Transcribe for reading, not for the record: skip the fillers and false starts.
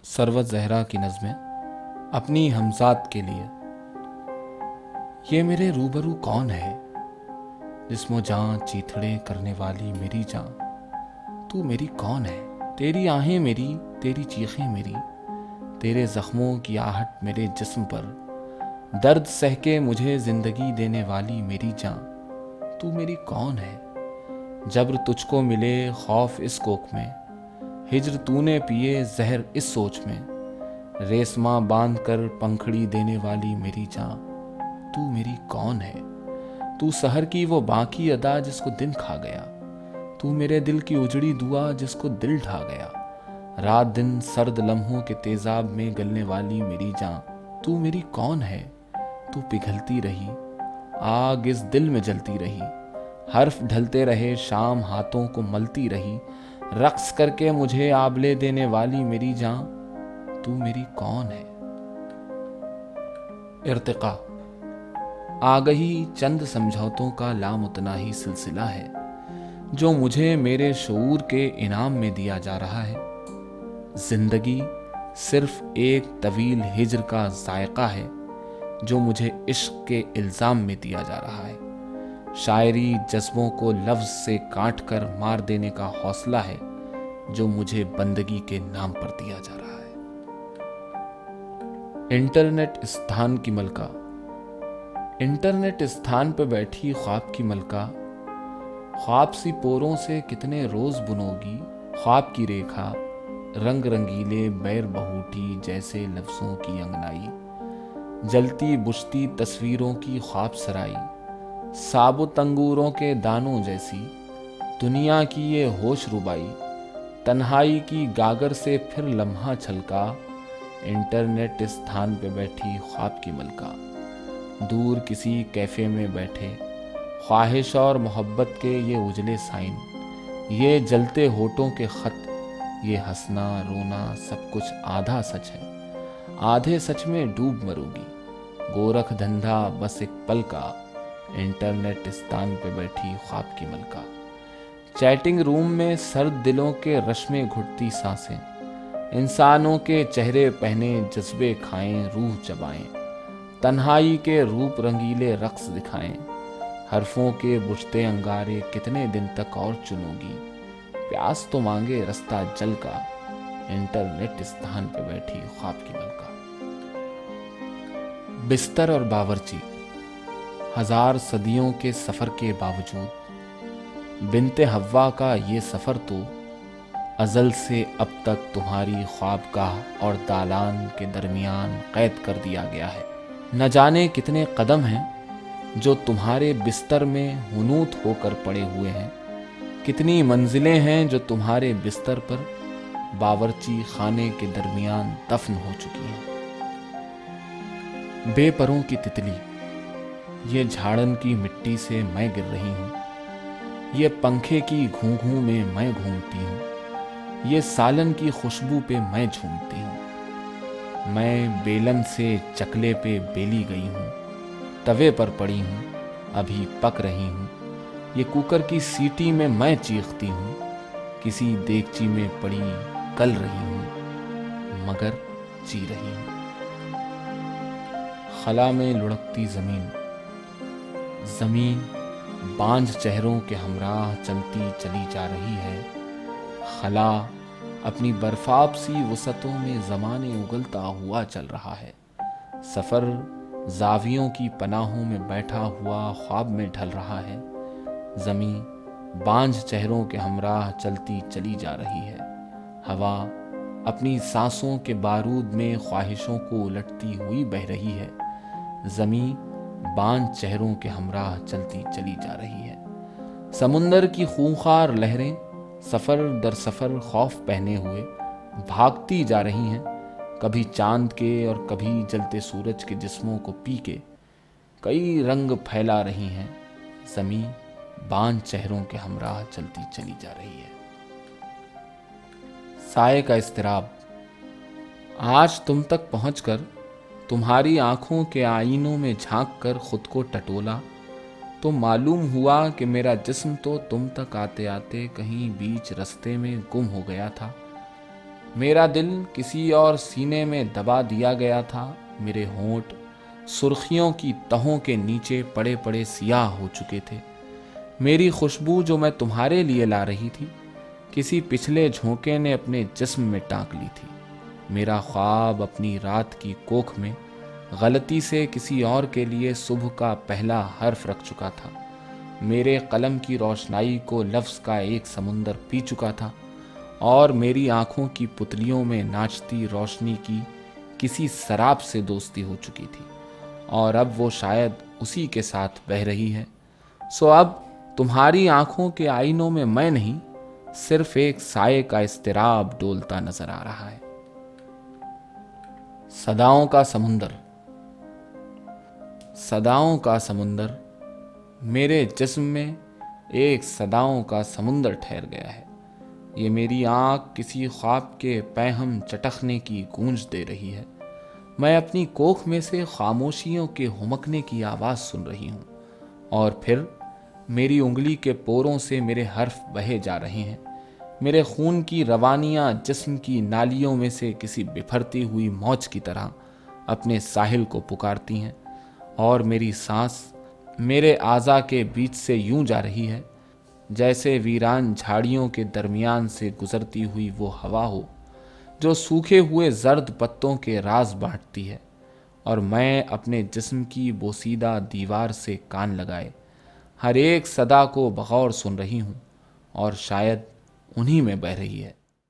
سروت زہرا کی نظمیں اپنی ہمزاد کے لیے۔ یہ میرے روبرو کون ہے، جسم و جاں چیتھڑے کرنے والی میری جاں؟ تو میری کون ہے؟ تیری آہیں میری، تیری چیخیں میری، تیرے زخموں کی آہٹ میرے جسم پر، درد سہ کے مجھے زندگی دینے والی میری جاں۔ تو میری کون ہے؟ جبر تجھ کو ملے خوف اس کوکھ میں، ہجر تو نے پیے زہر اس سوچ میں، ریسماں باندھ کر پنکھڑی دینے والی میری جاں۔ تو میری کون ہے؟ تو سحر کی وہ باقی ادا جس کو دن کھا گیا، تو میرے دل کی اجڑی دعا جس کو دل ڈھا گیا، رات دن سرد لمحوں کے تیزاب میں گلنے والی میری جاں۔ تو میری کون ہے؟ تو پگھلتی رہی، آگ اس دل میں جلتی رہی، حرف ڈھلتے رہے شام ہاتھوں کو ملتی رہی، رقص کر کے مجھے آبلے دینے والی میری جاں۔ تو میری کون ہے؟ ارتقا آگہی چند سمجھوتوں کا لامتناہی سلسلہ ہے جو مجھے میرے شعور کے انعام میں دیا جا رہا ہے۔ زندگی صرف ایک طویل ہجر کا ذائقہ ہے جو مجھے عشق کے الزام میں دیا جا رہا ہے۔ شاعری جذبوں کو لفظ سے کاٹ کر مار دینے کا حوصلہ ہے جو مجھے بندگی کے نام پر دیا جا رہا ہے۔ انٹرنیٹ استھان کی ملکہ، انٹرنیٹ استھان پہ بیٹھی خواب کی ملکہ، خواب سی پوروں سے کتنے روز بنوگی خواب کی ریکھا، رنگ رنگیلے بیر بہوٹی جیسے لفظوں کی انگنائی، جلتی بجھتی تصویروں کی خواب سرائی، ثابت انگوروں کے دانوں جیسی دنیا کی یہ ہوش ربائی، تنہائی کی گاگر سے پھر لمحہ چھلکا، انٹرنیٹ استھان پہ بیٹھی خواب کی ملکہ، دور کسی کیفے میں بیٹھے خواہش اور محبت کے یہ اجلے سائن، یہ جلتے ہونٹوں کے خط، یہ ہنسنا رونا سب کچھ آدھا سچ ہے، آدھے سچ میں ڈوب مروں گی، گورکھ دھندھا بس ایک پل کا، انٹرنیٹ استھان پہ بیٹھی خواب کی ملکہ۔ چیٹنگ روم میں سرد دلوں کے رش میں گھٹتی سانسیں، انسانوں کے چہرے پہنے جذبے کھائیں روح چبائیں، تنہائی کے روپ رنگیلے رقص دکھائیں، حرفوں کے بجھتے انگارے کتنے دن تک اور چنوں گی، پیاس تو مانگے رستہ جل کا، انٹرنیٹ استھان پہ بیٹھی خواب کی ملکہ۔ بستر اور باورچی، ہزار صدیوں کے سفر کے باوجود بنت حوا کا یہ سفر تو ازل سے اب تک تمہاری خوابگاہ اور دالان کے درمیان قید کر دیا گیا ہے۔ نہ جانے کتنے قدم ہیں جو تمہارے بستر میں حنوط ہو کر پڑے ہوئے ہیں، کتنی منزلیں ہیں جو تمہارے بستر پر باورچی خانے کے درمیان دفن ہو چکی ہیں۔ بے پروں کی تتلی، یہ جھاڑن کی مٹی سے میں گر رہی ہوں، یہ پنکھے کی گھوں گھوں میں میں گھومتی ہوں، یہ سالن کی خوشبو پہ میں جھومتی ہوں، میں بیلن سے چکلے پہ بیلی گئی ہوں، توے پر پڑی ہوں ابھی پک رہی ہوں، یہ کوکر کی سیٹی میں چیختی ہوں، کسی دیگچی میں پڑی گل رہی ہوں مگر جی رہی ہوں۔ خلا میں لڑکتی زمین، زمین بانجھ چہروں کے ہمراہ چلتی چلی جا رہی ہے، خلا اپنی برفاب سی وسعتوں میں زمانے اگلتا ہوا چل رہا ہے، سفر زاویوں کی پناہوں میں بیٹھا ہوا خواب میں ڈھل رہا ہے، زمین بانجھ چہروں کے ہمراہ چلتی چلی جا رہی ہے، ہوا اپنی سانسوں کے بارود میں خواہشوں کو الٹتی ہوئی بہہ رہی ہے، زمین بانجھ چہروں کے ہمراہ چلتی چلی جا رہی ہے، سمندر کی خونخوار لہریں سفر در سفر خوف پہنے ہوئے بھاگتی جا رہی ہیں، کبھی چاند کے اور کبھی جلتے سورج کے جسموں کو پی کے کئی رنگ پھیلا رہی ہیں، زمین بانجھ چہروں کے ہمراہ چلتی چلی جا رہی ہے۔ سائے کا اضطراب، آج تم تک پہنچ کر تمہاری آنکھوں کے آئینوں میں جھانک کر خود کو ٹٹولا تو معلوم ہوا کہ میرا جسم تو تم تک آتے آتے کہیں بیچ رستے میں گم ہو گیا تھا، میرا دل کسی اور سینے میں دبا دیا گیا تھا، میرے ہونٹ سرخیوں کی تہوں کے نیچے پڑے پڑے سیاہ ہو چکے تھے۔ میری خوشبو جو میں تمہارے لیے لا رہی تھی، کسی پچھلے جھونکے نے اپنے جسم میں ٹانک لی تھی۔ میرا خواب اپنی رات کی کوکھ میں غلطی سے کسی اور کے لیے صبح کا پہلا حرف رکھ چکا تھا۔ میرے قلم کی روشنائی کو لفظ کا ایک سمندر پی چکا تھا، اور میری آنکھوں کی پتلیوں میں ناچتی روشنی کی کسی سراب سے دوستی ہو چکی تھی، اور اب وہ شاید اسی کے ساتھ بہہ رہی ہے۔ سو اب تمہاری آنکھوں کے آئینوں میں میں نہیں، صرف ایک سائے کا اضطراب ڈولتا نظر آ رہا ہے۔ صداؤں کا سمندر۔ صداؤں کا سمندر میرے جسم میں ایک صداؤں کا سمندر ٹھہر گیا ہے۔ یہ میری آنکھ کسی خواب کے پیہم چٹخنے کی گونج دے رہی ہے۔ میں اپنی کوکھ میں سے خاموشیوں کے ہمکنے کی آواز سن رہی ہوں، اور پھر میری انگلی کے پوروں سے میرے حرف بہے جا رہے ہیں۔ میرے خون کی روانیاں جسم کی نالیوں میں سے کسی بپھرتی ہوئی موج کی طرح اپنے ساحل کو پکارتی ہیں، اور میری سانس میرے اعضاء کے بیچ سے یوں جا رہی ہے جیسے ویران جھاڑیوں کے درمیان سے گزرتی ہوئی وہ ہوا ہو جو سوکھے ہوئے زرد پتوں کے راز بانٹتی ہے، اور میں اپنے جسم کی بوسیدہ دیوار سے کان لگائے ہر ایک صدا کو بغور سن رہی ہوں، اور شاید انہی میں بہہ رہی ہے۔